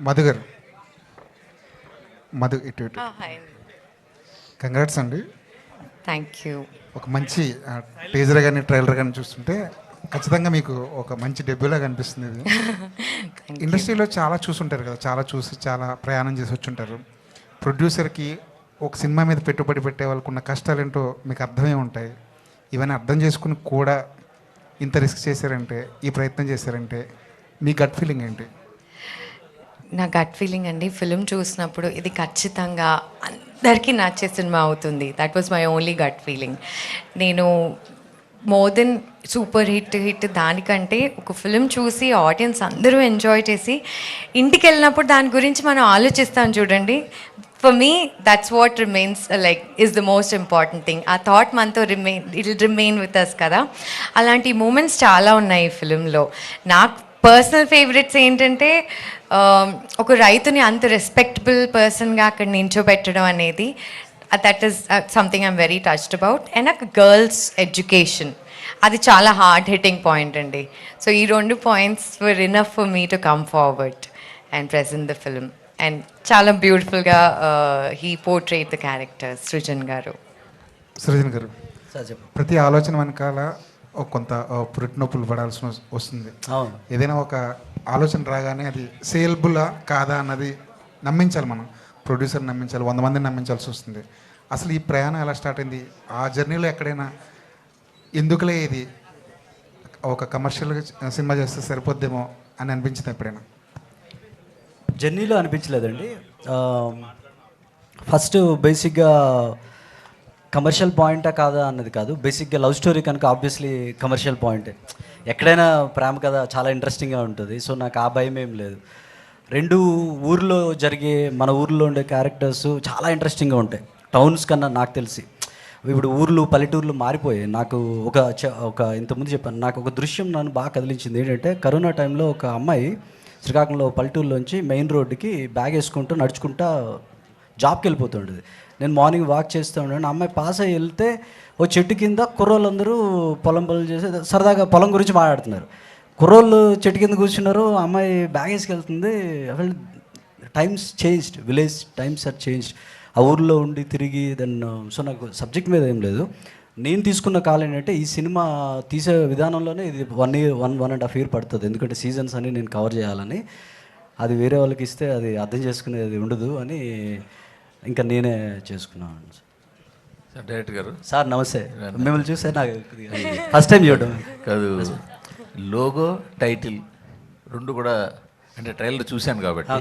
మధు గారు, మధు ఇటు ఇటు హాయ్. కంగ్రాట్స్ అండి. Thank you. ఒక మంచి టీజర్ కానీ ట్రైలర్ కానీ చూస్తుంటే ఖచ్చితంగా మీకు ఒక మంచి డెబ్యూలా కనిపిస్తుంది ఇది. ఇండస్ట్రీలో చాలా చూసుంటారు కదా, చాలా చూసి చాలా ప్రయాణం చేసి వచ్చుంటారు. ప్రొడ్యూసర్కి ఒక సినిమా మీద పెట్టుబడి పెట్టే వాళ్ళకు ఉన్న కష్టాలు ఏంటో మీకు అర్థమే ఉంటాయి. ఇవన్నీ అర్థం చేసుకుని కూడా ఇంత రిస్క్ చేశారంటే, ఈ ప్రయత్నం చేశారంటే మీ గట్ ఫీలింగ్ ఏంటి? నా గట్ ఫీలింగ్ అండి, ఫిలిం చూసినప్పుడు ఇది ఖచ్చితంగా అందరికీ నచ్చే సినిమా అవుతుంది. That was my only gut feeling. నేను మోర్ దెన్ సూపర్ హిట్ దానికంటే ఒక ఫిలిం చూసి ఆడియన్స్ అందరూ ఎంజాయ్ చేసి ఇంటికి వెళ్ళినప్పుడు దాని గురించి మనం ఆలోచిస్తాం చూడండి. For me that's what remains like is the most important thing. ఆ థాట్ మనతో రిమైన్ విత్ అస్ కదా. అలాంటి మూమెంట్స్ చాలా ఉన్నాయి ఈ ఫిలింలో. నాకు పర్సనల్ ఫేవరెట్స్ ఏంటంటే ఒక రైతుని అంత రెస్పెక్టబుల్ పర్సన్గా అక్కడ నించోబెట్టడం అనేది, that is something I'm very touched about. And నాకు గర్ల్స్ ఎడ్యుకేషన్, అది చాలా హార్డ్ హిట్టింగ్ పాయింట్ అండి. సో ఈ రెండు points were enough for me to come forward and present the film. And చాలా బ్యూటిఫుల్గా he portrayed the character Srujan గారు. సృజన్ గారు, ప్రతి ఆలోచన వెనకాల కొంత పురిటినొప్పులు పడాల్సి వస్తుంది. ఏదైనా ఒక ఆలోచన రాగానే అది సేల్బులా కాదా అన్నది నమ్మించాలి, మనం ప్రొడ్యూసర్ నమ్మించాలి, 100 మందిని నమ్మించాల్సి వస్తుంది. అసలు ఈ ప్రయాణం ఎలా స్టార్ట్ అయింది? ఆ జర్నీలో ఎక్కడైనా ఎందుకులే ఇది ఒక కమర్షియల్గా సినిమా చేస్తే సరిపోద్దేమో అని అనిపించింది ఎప్పుడైనా? జర్నీలో అనిపించలేదండి. ఫస్ట్ బేసిక్గా కమర్షియల్ పాయింటా కాదా అన్నది కాదు. బేసిక్గా లవ్ స్టోరీ కనుక ఆబ్వియస్లీ కమర్షియల్ పాయింటే. ఎక్కడైనా ప్రేమ కథ చాలా ఇంట్రెస్టింగ్గా ఉంటుంది. సో నాకు ఆ భయం ఏం లేదు. రెండు ఊర్లో జరిగే, మన ఊర్లో ఉండే క్యారెక్టర్స్ చాలా ఇంట్రెస్టింగ్గా ఉంటాయి టౌన్స్ కన్నా. నాకు తెలిసి ఇప్పుడు ఊర్లు పల్లెటూర్లు మారిపోయాయి. నాకు ఒక ఇంతకుముందు చెప్పాను, నాకు ఒక దృశ్యం నన్ను బాగా కదిలించింది. ఏంటంటే కరోనా టైంలో ఒక అమ్మాయి శ్రీకాకుళంలో పల్లెటూరులోంచి మెయిన్ రోడ్డుకి బ్యాగ్ వేసుకుంటూ నడుచుకుంటా జాబ్కి వెళ్ళిపోతుండేది. నేను మార్నింగ్ వాక్ చేస్తూ ఉన్నాను. అమ్మాయి పాస్ అయ్యి వెళ్తే ఓ చెట్టు కింద కుర్రోళ్ళందరూ పొలం పనులు చేసి సరదాగా పొలం గురించి మాట్లాడుతున్నారు. కుర్రోళ్ళు చెట్టు కింద కూర్చున్నారు, అమ్మాయి బ్యాగ్ వేసుకెళ్తుంది. Times changed, village times are changed. ఆ ఊర్లో ఉండి తిరిగి దెన్ సో నాకు సబ్జెక్ట్ మీద ఏం లేదు. నేను తీసుకున్న కాలం ఏంటంటే ఈ సినిమా తీసే విధానంలోనే ఇది 1.5 year పడుతుంది. ఎందుకంటే సీజన్స్ అని నేను కవర్ చేయాలని. అది వేరే వాళ్ళకి ఇస్తే అది అర్థం చేసుకునేది ఉండదు అని ఇంకా నేనే చేసుకున్నాను. సార్ డైరెక్టర్ గారు, సార్ నమస్తే. మిమ్మల్ని చూస్తే నాకు ఫస్ట్ టైం చూడడం కాదు, లోగో టైటిల్ రెండు కూడా అంటే ట్రైలర్ చూశాను కాబట్టి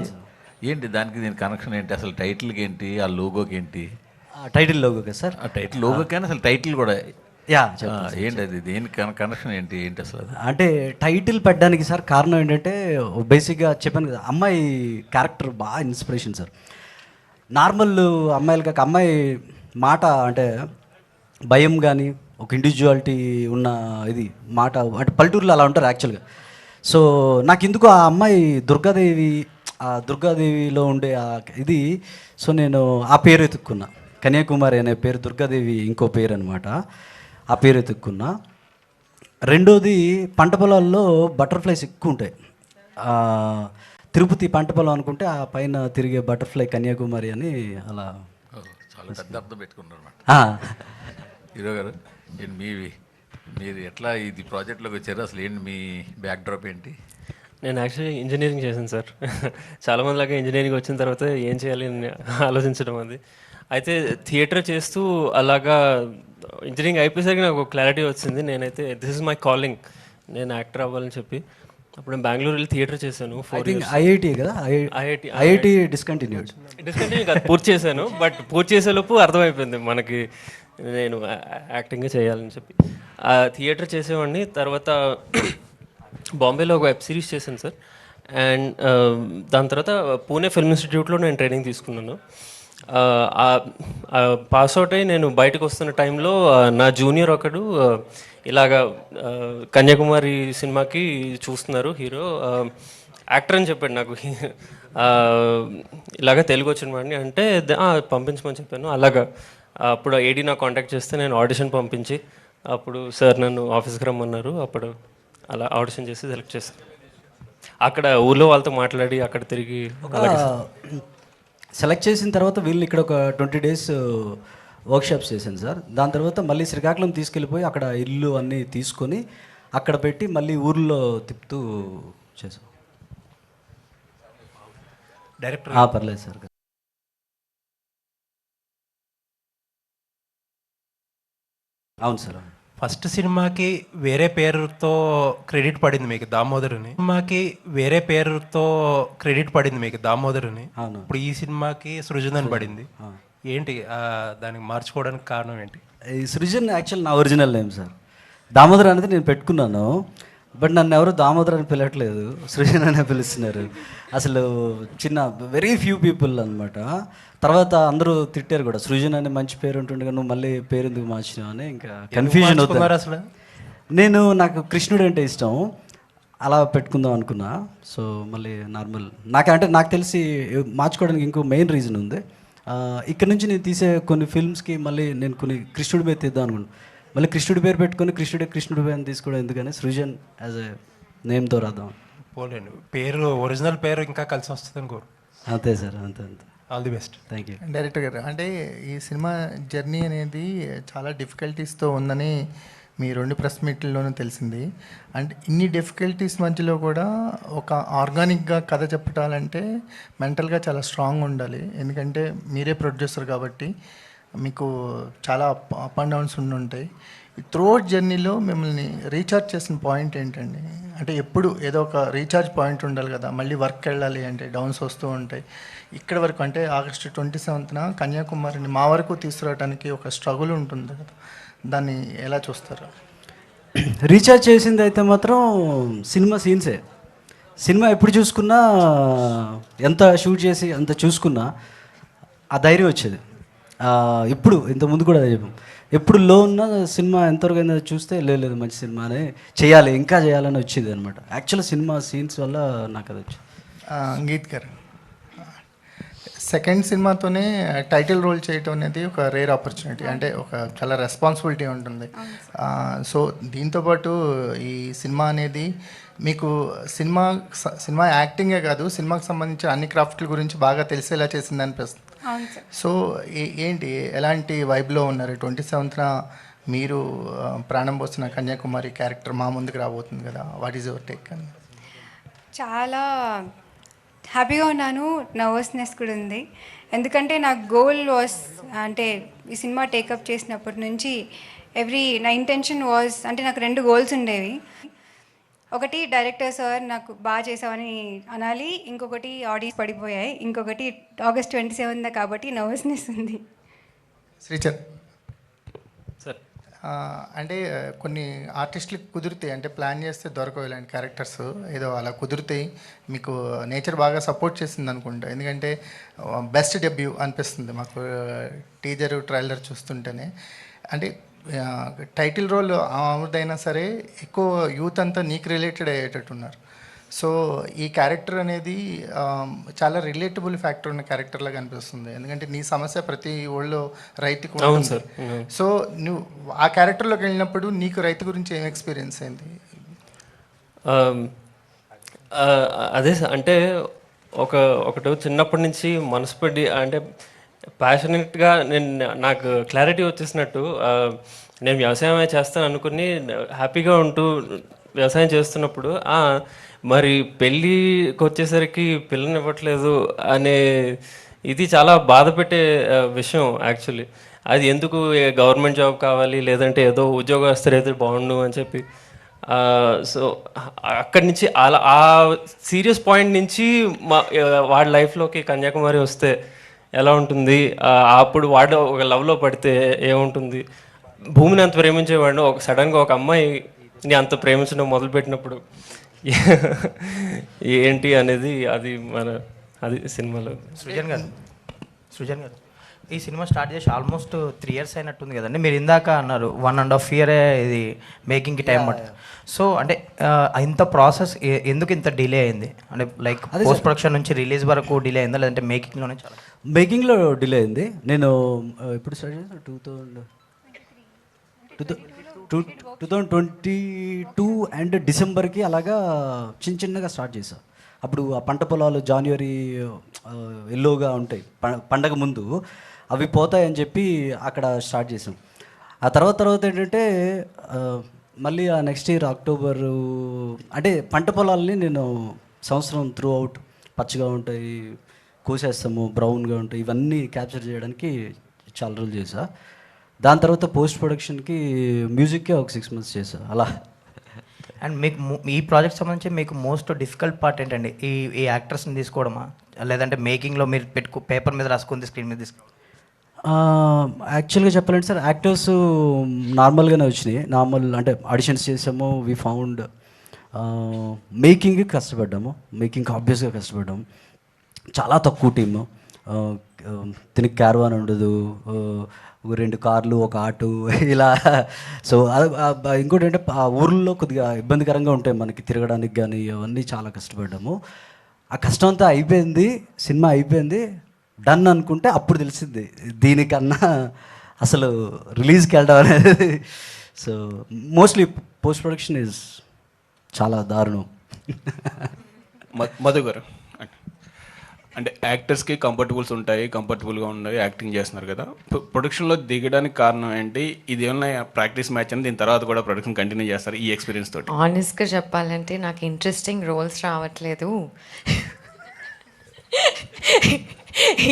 ఏంటి దానికి దీని కనెక్షన్ ఏంటి? అసలు టైటిల్కి ఏంటి, ఆ లోగోకి ఏంటి? టైటిల్ లోగో కదా సార్? ఆ టైటిల్ లోగోకి కానీ అసలు టైటిల్ కూడా యా ఏంటి, అది దేనికి కనెక్షన్ ఏంటి అసలు? అంటే టైటిల్ పెట్టడానికి సార్ కారణం ఏంటంటే బేసిక్గా చెప్పాను కదా, అమ్మాయి క్యారెక్టర్ బాగా ఇన్స్పిరేషన్ సార్. నార్మల్ అమ్మాయిలు కాక అమ్మాయి మాట అంటే భయం కానీ ఒక ఇండివిజువాలిటీ ఉన్న ఇది మాట అంటే పల్లెటూరులో అలా ఉంటారు యాక్చువల్గా. సో నాకు ఎందుకు ఆ అమ్మాయి దుర్గాదేవిలో ఉండే ఇది, సో నేను ఆ పేరు ఎత్తుక్కున్నా. కన్యాకుమారి అనే పేరు, దుర్గాదేవి ఇంకో పేరు అనమాట. ఆ పేరు ఎత్తుక్కున్నా. రెండోది పంట పొలాల్లో బటర్ఫ్లైస్ ఎక్కువ ఉంటాయి. తిరుపతి పంట పొలం అనుకుంటే ఆ పైన తిరిగే బటర్ఫ్లై కన్యాకుమారి అని అలా చాలా పెద్ద అర్థం పెట్టుకున్నారు హీరో గారు. మీరు ఎట్లా ఇది ప్రాజెక్ట్లోకి వచ్చారు? అసలు ఏంటి మీ బ్యాక్ డ్రాప్ ఏంటి? నేను యాక్చువల్లీ ఇంజనీరింగ్ చేశాను సార్. చాలామంది లాగా ఇంజనీరింగ్ వచ్చిన తర్వాత ఏం చేయాలి అని ఆలోచించడం అది. అయితే థియేటర్ చేస్తూ అలాగా ఇంజనీరింగ్ అయిపోయేసరికి నాకు క్లారిటీ వచ్చింది. నేనైతే దిస్ ఇస్ మై కాలింగ్, నేను యాక్టర్ అవ్వాలని చెప్పి అప్పుడు నేను బెంగళూరు వెళ్ళి థియేటర్ చేశాను. ఐఐటి కదా, ఐఐటి డిస్కంటిన్యూ కాదు, పూర్తి చేశాను. బట్ పూర్తి చేసేలోపు అర్థమైపోయింది మనకి నేను యాక్టింగే చేయాలని చెప్పి. ఆ థియేటర్ చేసేవాడిని. తర్వాత బాంబేలో ఒక వెబ్ సిరీస్ చేశాను సార్. అండ్ దాని తర్వాత పూణే ఫిల్మ్ ఇన్స్టిట్యూట్లో నేను ట్రైనింగ్ తీసుకున్నాను. పాస్ అవుట్ అయ్యి నేను బయటకు వస్తున్న టైంలో నా జూనియర్ ఒకడు ఇలాగా కన్యాకుమారి సినిమాకి చూస్తున్నారు హీరో, యాక్టర్ అని చెప్పాడు నాకు. ఇలాగ తెలుగు వచ్చిన వాడిని అంటే పంపించమని చెప్పాను. అలాగా అప్పుడు ఏడీ నాకు కాంటాక్ట్ చేస్తే నేను ఆడిషన్ పంపించి అప్పుడు సార్ నన్ను ఆఫీస్కి రమ్మన్నారు. అప్పుడు అలా ఆడిషన్ చేసి సెలెక్ట్ చేశాను. అక్కడ ఊళ్ళో వాళ్ళతో మాట్లాడి అక్కడ తిరిగి సెలెక్ట్ చేసిన తర్వాత వీళ్ళు ఇక్కడ ఒక 20 days వర్క్షాప్స్ చేశాను సార్. దాని తర్వాత మళ్ళీ శ్రీకాకుళం తీసుకెళ్ళిపోయి అక్కడ ఇల్లు అన్నీ తీసుకొని అక్కడ పెట్టి మళ్ళీ ఊర్లో తిప్పుతూ చేసాం. డైరెక్టర్ పర్లేదు సార్. అవును సార్. ఫస్ట్ సినిమాకి వేరే పేరుతో క్రెడిట్ పడింది మీకు దామోదరుని, సినిమాకి వేరే పేరుతో క్రెడిట్ పడింది మీకు దామోదరుని. అవును. ఇప్పుడు ఈ సినిమాకి సృజన్ అని పడింది. ఏంటి దానికి మార్చుకోవడానికి కారణం ఏంటి? ఈ సృజన్ యాక్చువల్ నా ఒరిజినల్ నేమ్ సార్. దామోదర్ అనేది నేను పెట్టుకున్నాను, బట్ నన్ను ఎవరు దామోదర్ అని పిలవట్లేదు, సృజన్ అనే పిలుస్తున్నారు. అసలు చిన్న వెరీ ఫ్యూ పీపుల్ అనమాట. తర్వాత అందరూ తిట్టారు కూడా, సృజన్ అనే మంచి పేరు ఉంటుండగా నువ్వు మళ్ళీ పేరు ఎందుకు మార్చినావు అని. ఇంకా కన్ఫ్యూజన్ అవుతున్నారు అసలు. నాకు కృష్ణుడు అంటే ఇష్టం, అలా పెట్టుకుందాం అనుకున్నా. సో మళ్ళీ నార్మల్ నాకు తెలిసి మార్చుకోవడానికి ఇంకో మెయిన్ రీజన్ ఉంది. ఇక్కడ నుంచి నేను తీసే కొన్ని ఫిల్మ్స్కి మళ్ళీ నేను కొన్ని కృష్ణుడి పేరు తీద్దాం అనుకున్నాను. మళ్ళీ కృష్ణుడి పేరు పెట్టుకొని కృష్ణుడి పేరు తీసుకోవడం ఎందుకని సృజన్ యాజ్ ఎ నేమ్తో రాద్దాం. పోలేండి, పేరు ఒరిజినల్ పేరు ఇంకా కలిసి వస్తుంది అనుకోరు. అంతే సార్, అంతే. All the best. Thank you. Director గారు, అంటే ఈ సినిమా జర్నీ అనేది చాలా డిఫికల్టీస్తో ఉందని మీ 2 ప్రెస్ మీట్లలోనూ తెలిసింది. అండ్ ఇన్ని డిఫికల్టీస్ మధ్యలో కూడా ఒక ఆర్గానిక్గా కథ చెప్పాలంటే మెంటల్గా చాలా స్ట్రాంగ్ ఉండాలి. ఎందుకంటే మీరే ప్రొడ్యూసర్ కాబట్టి మీకు చాలా అప్ అండ్ డౌన్స్ ఉండుంటాయి. ఈ త్రూఅవుట్ జర్నీలో మిమ్మల్ని రీఛార్జ్ చేసిన పాయింట్ ఏంటండి? అంటే ఎప్పుడు ఏదో ఒక రీఛార్జ్ పాయింట్ ఉండాలి కదా, మళ్ళీ వర్క్ వెళ్ళాలి అంటే డౌన్స్ వస్తూ ఉంటాయి. ఇక్కడ వరకు అంటే August 27న కన్యాకుమారిని మా వరకు తీసుకురావడానికి ఒక స్ట్రగుల్ ఉంటుంది కదా, దాన్ని ఎలా చూస్తారు? రీఛార్జ్ చేసింది అయితే మాత్రం సినిమా సీన్సే. సినిమా ఎప్పుడు చూసుకున్నా, ఎంత షూట్ చేసి అంత చూసుకున్నా ఆ ధైర్యం వచ్చేది. ఇప్పుడు ఇంతకుముందు కూడా అదే చెప్పాం, ఎప్పుడు లో ఉన్న సినిమా ఎంతవరకు అయినా చూస్తే లేదు మంచి సినిమానే చేయాలి, ఇంకా చేయాలని వచ్చేది అనమాట. యాక్చువల్ సినిమా సీన్స్ వల్ల నాకు అది వచ్చింది. గీత్ గారు, సెకండ్ సినిమాతోనే టైటిల్ రోల్ చేయటం అనేది ఒక రేర్ ఆపర్చునిటీ, అంటే ఒక చాలా రెస్పాన్సిబిలిటీ ఉంటుంది. సో దీంతోపాటు ఈ సినిమా అనేది మీకు సినిమా యాక్టింగే కాదు, సినిమాకి సంబంధించిన అన్ని క్రాఫ్ట్ల గురించి బాగా తెలిసేలా చేసింది అనిపిస్తుంది. సో ఏంటి, ఎలాంటి వైబ్లో ఉన్నారు? 27న మీరు ప్రాణం పోసిన కన్యాకుమారి క్యారెక్టర్ మా ముందుకు రాబోతుంది కదా, వాట్ ఈజ్ యువర్ టేక్? అని చాలా హ్యాపీగా ఉన్నాను, నర్వస్నెస్ కూడా ఉంది. ఎందుకంటే నా గోల్ వాస్, అంటే ఈ సినిమా టేకప్ చేసినప్పటి నుంచి నా ఇంటెన్షన్ వాజ్, అంటే నాకు 2 గోల్స్ ఉండేవి. ఒకటి డైరెక్టర్ సార్ నాకు బాగా చేసావని అనాలి, ఇంకొకటి ఆడియన్స్ పడిపోయాయి, ఇంకొకటి August 27 కాబట్టి నర్వస్నెస్ ఉంది. శ్రీచంద్ సార్, అంటే కొన్ని ఆర్టిస్టులకు కుదురుతాయి, అంటే ప్లాన్ చేస్తే దొరకవు ఇలాంటి క్యారెక్టర్స్, ఏదో అలా కుదురుతాయి. మీకు నేచర్ బాగా సపోర్ట్ చేసింది అనుకుంటా, ఎందుకంటే బెస్ట్ డెబ్యూ అనిపిస్తుంది మాకు టీజర్ ట్రైలర్ చూస్తుంటేనే. అంటే టైటిల్ రోల్ ఆమెదైనా సరే ఎక్కువ యూత్ అంతా నీకు రిలేటెడ్ అయ్యేటట్టున్నారు. సో ఈ క్యారెక్టర్ అనేది చాలా రిలేటబుల్ ఫ్యాక్టర్ ఉన్న క్యారెక్టర్ లాగా అనిపిస్తుంది, ఎందుకంటే నీ సమస్య ప్రతి ఊళ్ళో రైతుకు ఉంటుంది. సో నువ్వు ఆ క్యారెక్టర్లోకి వెళ్ళినప్పుడు నీకు రైతు గురించి ఏం ఎక్స్పీరియన్స్ అయింది? అదే అంటే ఒకటి చిన్నప్పటి నుంచి మనసు పెట్టి, అంటే ప్యాషనెట్గా నాకు క్లారిటీ వచ్చేసినట్టు, నేను వ్యవసాయమే చేస్తాను అనుకుని హ్యాపీగా ఉంటూ వ్యవసాయం చేస్తున్నప్పుడు మరి పెళ్ళికి వచ్చేసరికి పిల్లనివ్వట్లేదు అనే ఇది చాలా బాధ పెట్టే విషయం యాక్చువల్లీ. అది ఎందుకు గవర్నమెంట్ జాబ్ కావాలి, లేదంటే ఏదో ఉద్యోగస్తులైతే బాగుండు అని చెప్పి. సో అక్కడి నుంచి అలా ఆ సీరియస్ పాయింట్ నుంచి వాడి లైఫ్లోకి కన్యాకుమారి వస్తే ఎలా ఉంటుంది, అప్పుడు వాడు ఒక లవ్లో పడితే ఏముంటుంది, భూమిని అంత ప్రేమించేవాడు సడన్గా ఒక అమ్మాయిని అంత ప్రేమించడం మొదలుపెట్టినప్పుడు ఏంటి అనేది అది సినిమాలో. సృజన్ గారు, ఈ సినిమా స్టార్ట్ చేసి ఆల్మోస్ట్ 3 years అయినట్టుంది కదండి. మీరు ఇందాక అన్నారు 1.5 year ఇది మేకింగ్కి టైం పడుతుంది. సో అంటే ఇంత ప్రాసెస్ ఎందుకు ఇంత డిలే అయింది? అంటే లైక్ పోస్ట్ ప్రొడక్షన్ నుంచి రిలీజ్ వరకు డిలే అయిందా, లేదంటే మేకింగ్లోనే? చాలా మేకింగ్లో డిలే అయింది. నేను ఎప్పుడు స్టార్ట్ చేసాను, 2022 అండ్ డిసెంబర్కి అలాగా చిన్నగా స్టార్ట్ చేశాను. అప్పుడు ఆ పంట పొలాలు జాన్యువరి ఎల్లోగా ఉంటాయి పండగ ముందు, అవి పోతాయని చెప్పి అక్కడ స్టార్ట్ చేసాం. ఆ తర్వాత ఏంటంటే మళ్ళీ ఆ నెక్స్ట్ ఇయర్ అక్టోబరు అంటే పంట పొలాలని నేను సంవత్సరం త్రూ అవుట్ పచ్చగా ఉంటాయి, కోసేస్తాము, బ్రౌన్గా ఉంటాయి, ఇవన్నీ క్యాప్చర్ చేయడానికి చాలా రోజులు చేసా. దాని తర్వాత పోస్ట్ ప్రొడక్షన్కి మ్యూజిక్కే ఒక 6 months చేసా అలా. అండ్ మీకు ఈ ప్రాజెక్ట్ సంబంధించి మీకు మోస్ట్ డిఫికల్ట్ పార్ట్ ఏంటండి? ఈ యాక్టర్స్ని తీసుకోవడమా, లేదంటే మేకింగ్లో మీరు పేపర్ మీద రాసుకుంది స్క్రీన్ మీద తీసుకో? యాక్చువల్గా చెప్పాలంటే సార్, యాక్టర్స్ నార్మల్గానే వచ్చినాయి. నార్మల్ అంటే ఆడిషన్స్ చేసాము, వి ఫౌండ్. మేకింగ్కి కష్టపడ్డాము, మేకింగ్కి ఆబ్వియస్గా కష్టపడ్డాము. చాలా తక్కువ టీము, దీనికి క్యారవాన్ ఉండదు, 2 కార్లు, 1 ఆటో ఇలా. సో ఇంకోటి అంటే ఆ ఊర్లో కొద్దిగా ఇబ్బందికరంగా ఉంటాయి మనకి తిరగడానికి కానీ, అవన్నీ చాలా కష్టపడ్డాము. ఆ కష్టం అంతా అయిపోయింది, సినిమా అయిపోయింది, డన్ అనుకుంటే అప్పుడు తెలిసింది దీనికన్నా అసలు రిలీజ్కి వెళ్ళడం అనేది. So mostly post production is చాలా దారుణం. మధు గారు, అంటే యాక్టర్స్కి కంఫర్టబుల్గా ఉన్నాయి, యాక్టింగ్ చేస్తున్నారు కదా, ప్రొడక్షన్లో దిగడానికి కారణం ఏంటి? ఇది ఏమన్నా ప్రాక్టీస్ మ్యాచ్ అని దీని తర్వాత కూడా ప్రొడక్షన్ కంటిన్యూ చేస్తారు ఈ ఎక్స్పీరియన్స్ తోటి? ఆనెస్ట్గా చెప్పాలంటే నాకు ఇంట్రెస్టింగ్ రోల్స్ రావట్లేదు.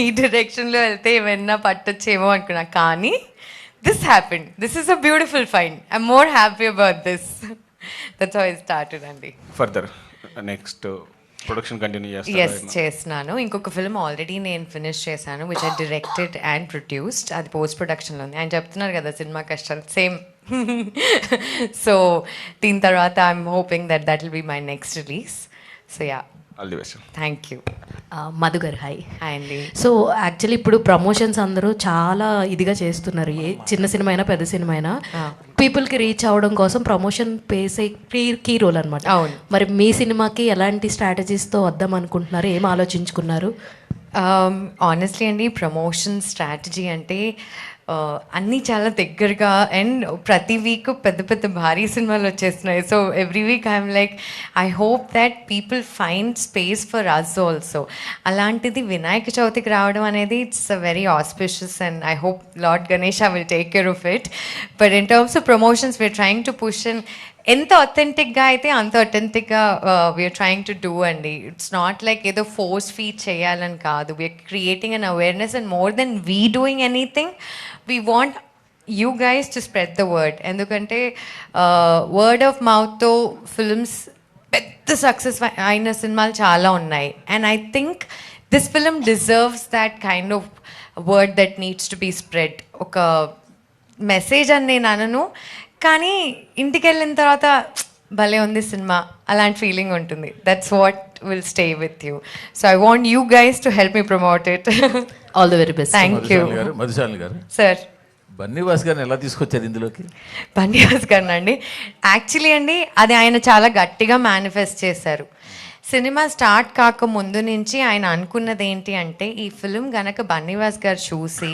ఈ డైరెక్షన్లో వెళ్తే ఏమైనా పట్టొచ్చేమో అనుకున్నా, కానీ this happened. This is a beautiful fine. I'm more happy about this. That's how I started అండి. ఫర్దర్ నెక్స్ట్ ప్రొడక్షన్ కంటిన్యూ చేస్తారు? ఎస్, చేస్తున్నాను. ఇంకొక ఫిల్మ్ ఆల్రెడీ నేను ఫినిష్ చేశాను, which I directed and produced. అది పోస్ట్ ప్రొడక్షన్లో ఉంది. ఆయన చెప్తున్నారు కదా సినిమా కష్టాలు, సేమ్. సో దీని తర్వాత I'm hoping that will be my next release. So yeah, all the best. Thank you. Madhu గారు హాయ్. హాయ్ అండి. సో యాక్చువల్లీ ఇప్పుడు ప్రమోషన్స్ అందరూ చాలా ఇదిగా చేస్తున్నారు, ఏ చిన్న సినిమా అయినా పెద్ద సినిమా అయినా పీపుల్కి రీచ్ అవ్వడం కోసం ప్రమోషన్ పేసే కీ రోల్ అనమాట. అవును. మరి మీ సినిమాకి ఎలాంటి స్ట్రాటజీస్తో వద్దాం అనుకుంటున్నారు, ఏం ఆలోచించుకున్నారు? ఆనెస్ట్లీ అండి, ప్రమోషన్ స్ట్రాటజీ అంటే అన్నీ చాలా దగ్గరగా, అండ్ ప్రతి వీక్ పెద్ద పెద్ద భారీ సినిమాలు వచ్చేస్తున్నాయి. So every week I'm like, I hope that people find space for us also. అలాంటిది వినాయక చవితికి రావడం అనేది it's a very auspicious, and I hope lord Ganesh will take care of it. But in terms of promotions we're trying to push, and ఎంత అథెంటిక్గా అయితే అంత అథెంటిక్గా we're trying to do అండి. ఇట్స్ నాట్ లైక్ ఏదో ఫోర్స్ ఫీడ్ చేయాలని కాదు. We're creating an awareness, and more than we doing anything, we want you guys to spread the word. ఎందుకంటే వర్డ్ ఆఫ్ మౌత్తో ఫిల్మ్స్ పెద్ద సక్సెస్ అయిన సినిమాలు చాలా ఉన్నాయి, and I think this film deserves that kind of word that needs to be spread. ఒక message అని నేను అనను, కానీ ఇంటికి వెళ్ళిన తర్వాత భలే ఉంది సినిమా అలాంటి ఫీలింగ్ ఉంటుంది. That's what will stay with you. So I want you guys to help me promote it. All the very best. Thank you. Madhu Shalini గారు, సార్, బన్నీవాస్ గారిని ఎలా తీసుకొచ్చారు ఇందులోకి? బన్నీవాస్ గారిని అండి, యాక్చువల్లీ అండి అది ఆయన చాలా గట్టిగా మేనిఫెస్ట్ చేశారు. సినిమా స్టార్ట్ కాక ముందు నుంచి ఆయన అనుకున్నది ఏంటి అంటే, ఈ ఫిలిం గనక బన్నీవాస్ గారు చూసి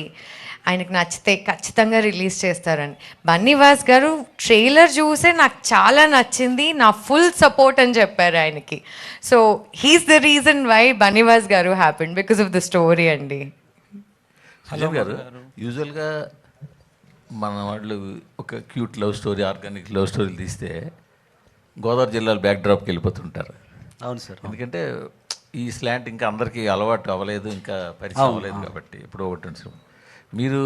ఆయనకు నచ్చితే ఖచ్చితంగా రిలీజ్ చేస్తారని. బన్నీవాస్ గారు ట్రైలర్ చూసే నాకు చాలా నచ్చింది, నా ఫుల్ సపోర్ట్ అని చెప్పారు ఆయనకి. So he's the reason why Bunny Vas గారు happened, because of the story అండి. సుజన్ గారు, యూజువల్గా మన వాళ్ళు ఒక cute love story, organic love స్టోరీలు తీస్తే గోదావరి జిల్లాలో బ్యాక్ డ్రాప్కి వెళ్ళిపోతుంటారు. అవును సార్. ఎందుకంటే ఈ స్లాంట్ ఇంకా అందరికీ అలవాటు అవ్వలేదు, ఇంకా పరిచయం అవ్వలేదు కాబట్టి ఇప్పుడు ఒకటి. మీరు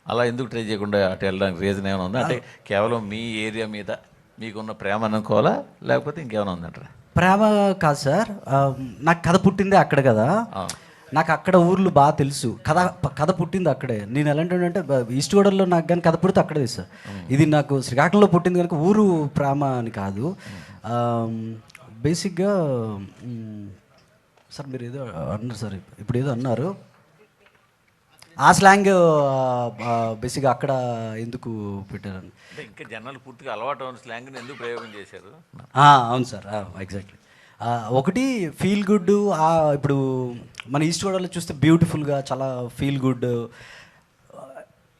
అలా ఎందుకు ట్రై చేయకుండా అటు వెళ్ళడానికి రీజన్ ఏమైనా ఉందా? అంటే కేవలం మీ ఏరియా మీద మీకున్న ప్రేమ అనుకోవాలా, లేకపోతే ఇంకేమైనా ఉందంటారా? ప్రేమ కాదు సార్, నాకు కథ పుట్టిందే అక్కడ కదా, నాకు అక్కడ ఊర్లు బాగా తెలుసు. కథ పుట్టింది అక్కడే. నేను ఎలాంటి ఈస్ట్ గోదావరిలో నాకు కానీ కథ పుడితే అక్కడే సార్. ఇది నాకు శ్రీకాకుళంలో పుట్టింది కనుక ఊరు ప్రేమ అని కాదు. బేసిక్గా సార్ మీరు ఏదో అన్నారు సార్, ఇప్పుడు ఏదో అన్నారు, ఆ స్లాంగ్ బేసిక్గా అక్కడ ఎందుకు పెట్టారని. అంటే ఇంకా జనాలు పూర్తిగా అలవాటు ఉన్న స్లాంగ్ని ఎందుకు ప్రయోగం చేశారు? అవును సార్, ఎగ్జాక్ట్లీ. ఒకటి ఫీల్ గుడ్, ఇప్పుడు మన ఈస్ట్ గోదావరిలో చూస్తే బ్యూటిఫుల్గా చాలా ఫీల్ గుడ్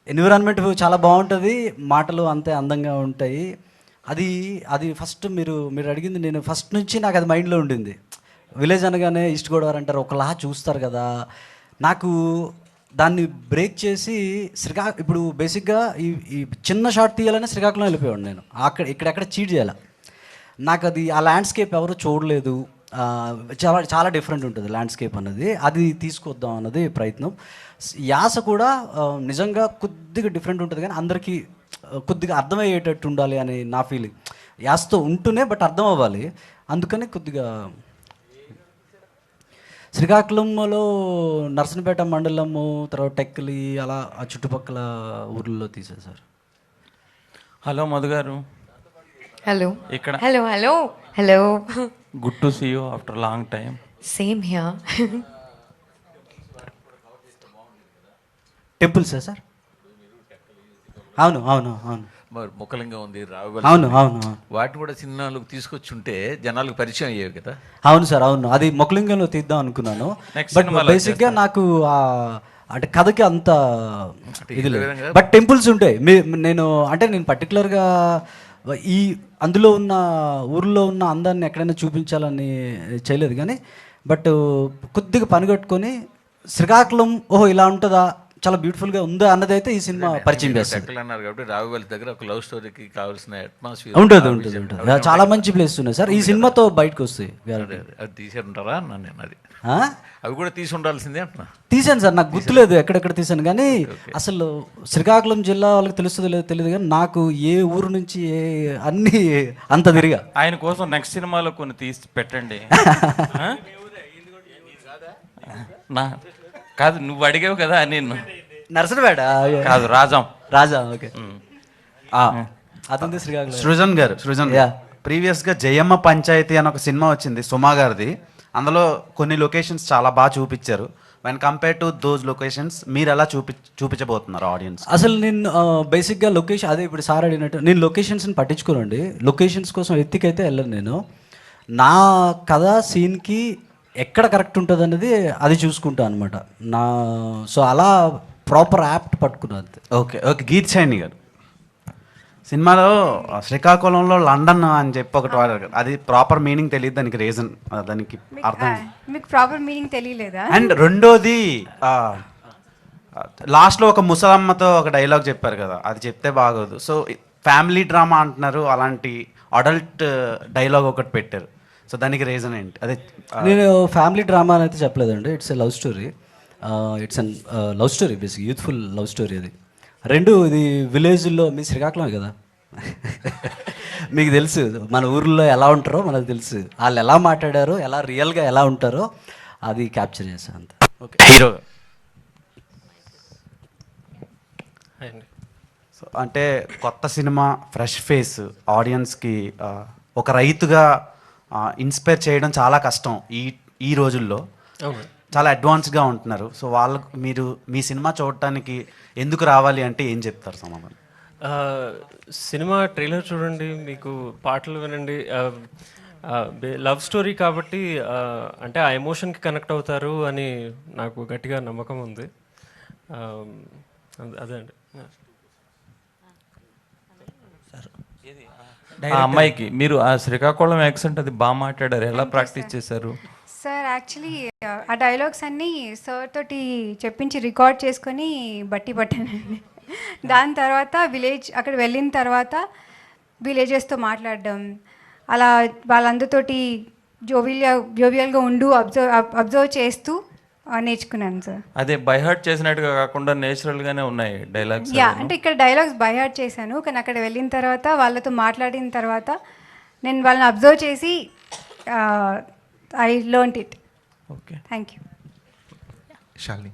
ఎన్విరాన్మెంట్ చాలా బాగుంటుంది, మాటలు అంతే అందంగా ఉంటాయి. అది ఫస్ట్ మీరు అడిగింది, నేను ఫస్ట్ నుంచి నాకు అది మైండ్లో ఉండింది. విలేజ్ అనగానే ఈస్ట్ గోదావరి అంటారు, ఒకలా చూస్తారు కదా. నాకు దాన్ని బ్రేక్ చేసి ఇప్పుడు బేసిక్గా ఈ చిన్న షాట్ తీయాలనే శ్రీకాకుళం వెళ్ళిపోయాడు నేను. ఇక్కడెక్కడ చీట్ చేయాలి. నాకు అది ఆ ల్యాండ్స్కేప్ ఎవరు చూడలేదు. చాలా చాలా డిఫరెంట్ ఉంటుంది ల్యాండ్స్కేప్ అన్నది. అది తీసుకొద్దాం అన్నది ప్రయత్నం. యాస కూడా నిజంగా కొద్దిగా డిఫరెంట్ ఉంటుంది, కానీ అందరికీ కొద్దిగా అర్థమయ్యేటట్టు ఉండాలి అని నా ఫీలింగ్. యాసతో ఉంటూనే బట్ అర్థం అవ్వాలి. అందుకని కొద్దిగా శ్రీకాకుళంలో నర్సనపేట మండలము, తర్వాత టెక్కలి, అలా ఆ చుట్టుపక్కల ఊర్లలో తీసేశారు. హలో మధు గారు. హలో. ఇక్కడ hello hello hello. Good to see you after long time. Same here. టెంపుల్సా సార్? అవును అవును అవును. మరి మొక్కలింగా ఉంది, అవును అవును. వాటిని కూడా సినిమాలకు తీసుకొచ్చి ఉంటే జనాలకు పరిచయం అయ్యేవి కదా. అవును సార్, అవును. అది మొక్కలింగంలో తీద్దాం అనుకున్నాను. బట్ బేసిక్గా నాకు అంటే కథకి అంత ఇది లేదు. బట్ టెంపుల్స్ ఉంటాయి. నేను పర్టికులర్గా అందులో ఉన్న ఊర్లో ఉన్న అందాన్ని ఎక్కడైనా చూపించాలని చేయలేదు, కానీ బట్ కొద్దిగా పనిగట్టుకొని శ్రీకాకుళం ఓహో ఇలా ఉంటుందా, చాలా బ్యూటిఫుల్గా ఉందా అన్నది అయితే ఈ సినిమా పరిచయం చేస్తుంది. అన్నారు కాబట్టి రావుగల్ దగ్గర ఒక లవ్ స్టోరీకి కావాల్సిన అట్మాస్ఫియర్ ఉంటుంది. చాలా మంచి ప్లేస్ ఉన్నాయి సార్. ఈ సినిమాతో బయటకు వస్తాయి. అది తీసేంటారా నేను అది అవి కూడా తీసి ఉండాల్సిందే అంటున్నా. తీసాను సార్, నాకు గుర్తులేదు ఎక్కడెక్కడ తీసాను, కానీ అసలు శ్రీకాకుళం జిల్లా వాళ్ళకి తెలుస్తుందో లేదో తెలియదు, కానీ నాకు ఏ ఊరు నుంచి అన్ని అంత తిరిగా. ఆయన కోసం నెక్స్ట్ సినిమాలో కొన్ని తీసి పెట్టండి. నా కాదు, నువ్వు అడిగావు కదా నేను. నర్సనపేట కాదు, రాజా. ఓకే. అదంతా శ్రీకాకుళం. సృజన్ ప్రీవియస్గా జయమ్మ పంచాయతీ అని ఒక సినిమా వచ్చింది సుమా గారిది. అందులో కొన్ని లొకేషన్స్ చాలా బాగా చూపించారు. When compare to those locations మీరు ఎలా చూపించబోతున్నారు ఆడియన్స్? అసలు నేను బేసిక్గా లొకేషన్ అదే ఇప్పుడు సార్ అడిగినట్టు నేను లొకేషన్స్ని పట్టించుకోనండి. లొకేషన్స్ కోసం ఎత్తికైతే వెళ్ళను నేను. నా కథ సీన్కి ఎక్కడ కరెక్ట్ ఉంటుంది అన్నది అది చూసుకుంటాను అనమాట. సో అలా ప్రాపర్ యాప్ట్ పట్టుకున్నాను అంతే. ఓకే. గీత్ షైని గారు సినిమాలో శ్రీకాకుళంలో లండన్ అని చెప్పి ఒకటి వాడారు. అది ప్రాపర్ మీనింగ్ తెలియదు, దానికి రీజన్, దానికి అర్థం మీకు ప్రాపర్ మీనింగ్ తెలియలేదా? అండ్ రెండోది లాస్ట్లో ఒక ముసలమ్మతో ఒక డైలాగ్ చెప్పారు కదా, అది చెప్తే బాగోదు. సో ఫ్యామిలీ డ్రామా అంటున్నారు, అలాంటి అడల్ట్ డైలాగ్ ఒకటి పెట్టారు. సో దానికి రీజన్ ఏంటి? అదే నేను ఫ్యామిలీ డ్రామా అని అయితే చెప్పలేదండి. It's a love story. It's an love story, basic youthful love story. అది ఇది విలేజ్లో, మీ శ్రీకాకుళమే కదా, మీకు తెలుసు మన ఊర్లో ఎలా ఉంటారో మనకు తెలుసు. వాళ్ళు ఎలా మాట్లాడారో, ఎలా రియల్గా ఎలా ఉంటారో అది క్యాప్చర్ చేశాను అంత. ఓకే. హీరో సో అంటే కొత్త సినిమా, ఫ్రెష్ ఫేస్, ఆడియన్స్కి ఒక రైతుగా ఇన్స్పైర్ చేయడం చాలా కష్టం ఈ రోజుల్లో. చాలా అడ్వాన్స్గా ఉంటున్నారు. సో వాళ్ళకు మీరు మీ సినిమా చూడటానికి ఎందుకు రావాలి అంటే ఏం చెప్తారు సమాధానం? సినిమా ట్రైలర్ చూడండి, మీకు పాటలు వినండి. లవ్ స్టోరీ కాబట్టి అంటే ఆ ఎమోషన్కి కనెక్ట్ అవుతారు అని నాకు గట్టిగా నమ్మకం ఉంది. అదే అండి. ఆ అమ్మాయికి మీరు ఆ శ్రీకాకుళం యాక్సెంట్ అది బాగా మాట్లాడారు, ఎలా ప్రాక్టీస్ చేశారు? సార్ యాక్చువల్లీ ఆ డైలాగ్స్ అన్నీ సార్ తోటి చెప్పించి రికార్డ్ చేసుకొని బట్టి పట్టానండి. దాని తర్వాత అక్కడ వెళ్ళిన తర్వాత విలేజెస్తో మాట్లాడడం, అలా వాళ్ళందరితోటి జోవియల్గా ఉండు అబ్జర్వ్ చేస్తూ నేర్చుకున్నాను సార్. అదే బై హార్ట్ చేసినట్టుగా కాకుండా నేచురల్గానే ఉన్నాయి డైలాగ్స్. అంటే ఇక్కడ డైలాగ్స్ బై హార్ట్ చేశాను, కానీ అక్కడ వెళ్ళిన తర్వాత వాళ్ళతో మాట్లాడిన తర్వాత నేను వాళ్ళని అబ్జర్వ్ చేసి I learned it. Okay, thank you. Shalini,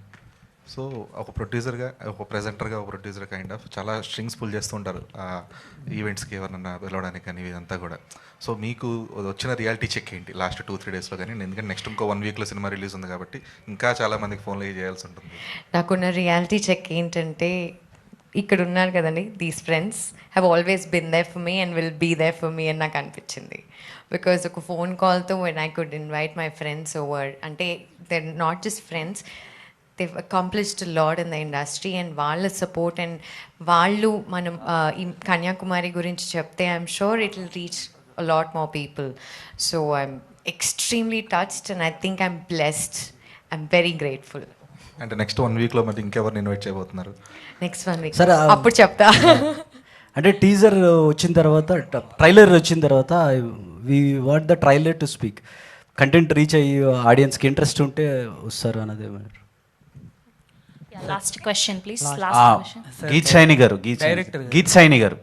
so ఒక ప్రొడ్యూసర్గా, ఒక ప్రెజెంటర్గా, ఒక ప్రొడ్యూసర్ కైండ్ ఆఫ్ చాలా స్ట్రింగ్స్ పుల్ చేస్తూ ఉంటారు ఈవెంట్స్కి ఎవరన్నా పిలవడానికి కానీ ఇదంతా కూడా. సో మీకు వచ్చిన రియాలిటీ చెక్ ఏంటి లాస్ట్ 2-3 డేస్లో కానీ? ఎందుకంటే నెక్స్ట్ ఇంకో 1 వీక్లో సినిమా రిలీజ్ ఉంది కాబట్టి ఇంకా చాలా మందికి ఫోన్లో చేయాల్సి ఉంటుంది. నాకున్న రియాలిటీ చెక్ ఏంటంటే, ఇక్కడ ఉన్నారు కదండి, these friends have always been there for me and will be there for me అని నాకు అనిపించింది. బికాజ్ ఒక ఫోన్ కాల్తో when I could invite my friends over, అంటే they not just friends, they've accomplished a lot in the industry, and వాళ్ళ support and వాళ్ళు మనం ఈ కన్యాకుమారి గురించి చెప్తే I'm sure it will reach a lot more people. So I'm extremely touched, and I think I'm blessed. I'm very grateful. అంటే next 1 వీక్లో మరి ఇంకెవరిని ఇన్వైట్ చేయబోతున్నారు? Next 1 week. Sir, అప్పుడు చెప్తా. అంటే టీజర్ వచ్చిన తర్వాత ట్రైలర్ వచ్చిన తర్వాత we want the trailer to speak. Content reach అయ్యి ఆడియన్స్కి ఇంట్రెస్ట్ ఉంటే వస్తారు అన్నది. Last question please. Geet Saini గారు, గీత్ సైని గారు,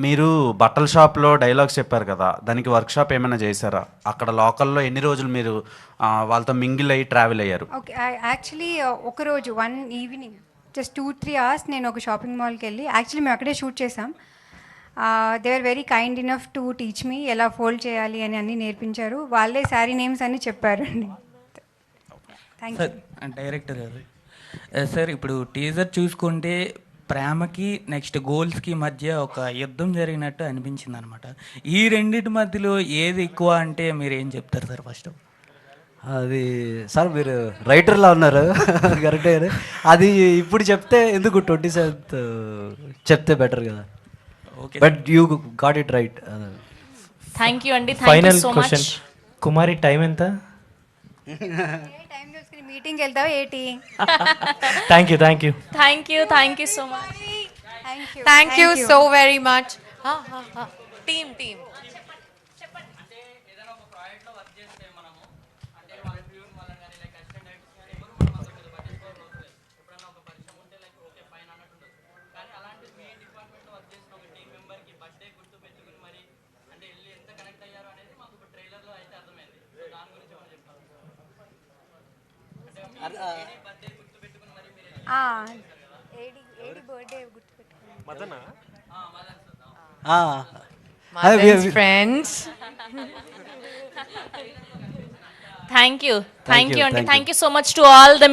మీరు బట్టల షాప్లో డైలాగ్స్ చెప్పారు కదా, దానికి వర్క్షాప్ ఏమైనా చేశారా? అక్కడ లోకల్లో ఎన్ని రోజులు మీరు వాళ్ళతో మింగిల్ అయ్యి ట్రావెల్ అయ్యారు? ఓకే, యాక్చువల్లీ ఒకరోజు 1 ఈవినింగ్ జస్ట్ 2-3 అవర్స్ నేను ఒక షాపింగ్ మాల్కి వెళ్ళి, యాక్చువల్లీ మేము అక్కడే షూట్ చేసాం. They are very kind enough to teach me ఎలా ఫోల్డ్ చేయాలి అని అన్నీ నేర్పించారు. వాళ్ళే శారీ నేమ్స్ అన్నీ చెప్పారు అండి. Thank you. డైరెక్టర్ గారు, సార్ ఇప్పుడు టీజర్ చూసుకుంటే ప్రేమకి నెక్స్ట్ గోల్స్కి మధ్య ఒక యుద్ధం జరిగినట్టు అనిపించింది అనమాట. ఈ రెండింటి మధ్యలో ఏది ఎక్కువ అంటే మీరు ఏం చెప్తారు సార్? ఫస్ట్ అది సార్ మీరు రైటర్లా ఉన్నారు కరెక్టే. అది ఇప్పుడు చెప్తే ఎందుకు 27th చెప్తే బెటర్ కదా. Okay, but you got it right. Thank you అండి. ఫైనల్ క్వశ్చన్, కుమారి టైం ఎంత? టైం చూసుకుని మీటింగ్కి వెళ్తావా ఏంటి? Thank you, thank you, thank you so much. Thank you so very much. Team. ఏడి బర్త్డే గుర్తుపెట్టుకున్నాను. మదనా? Mother's friends. Thank you Thank you అండి. అండి. Thank you so much to all the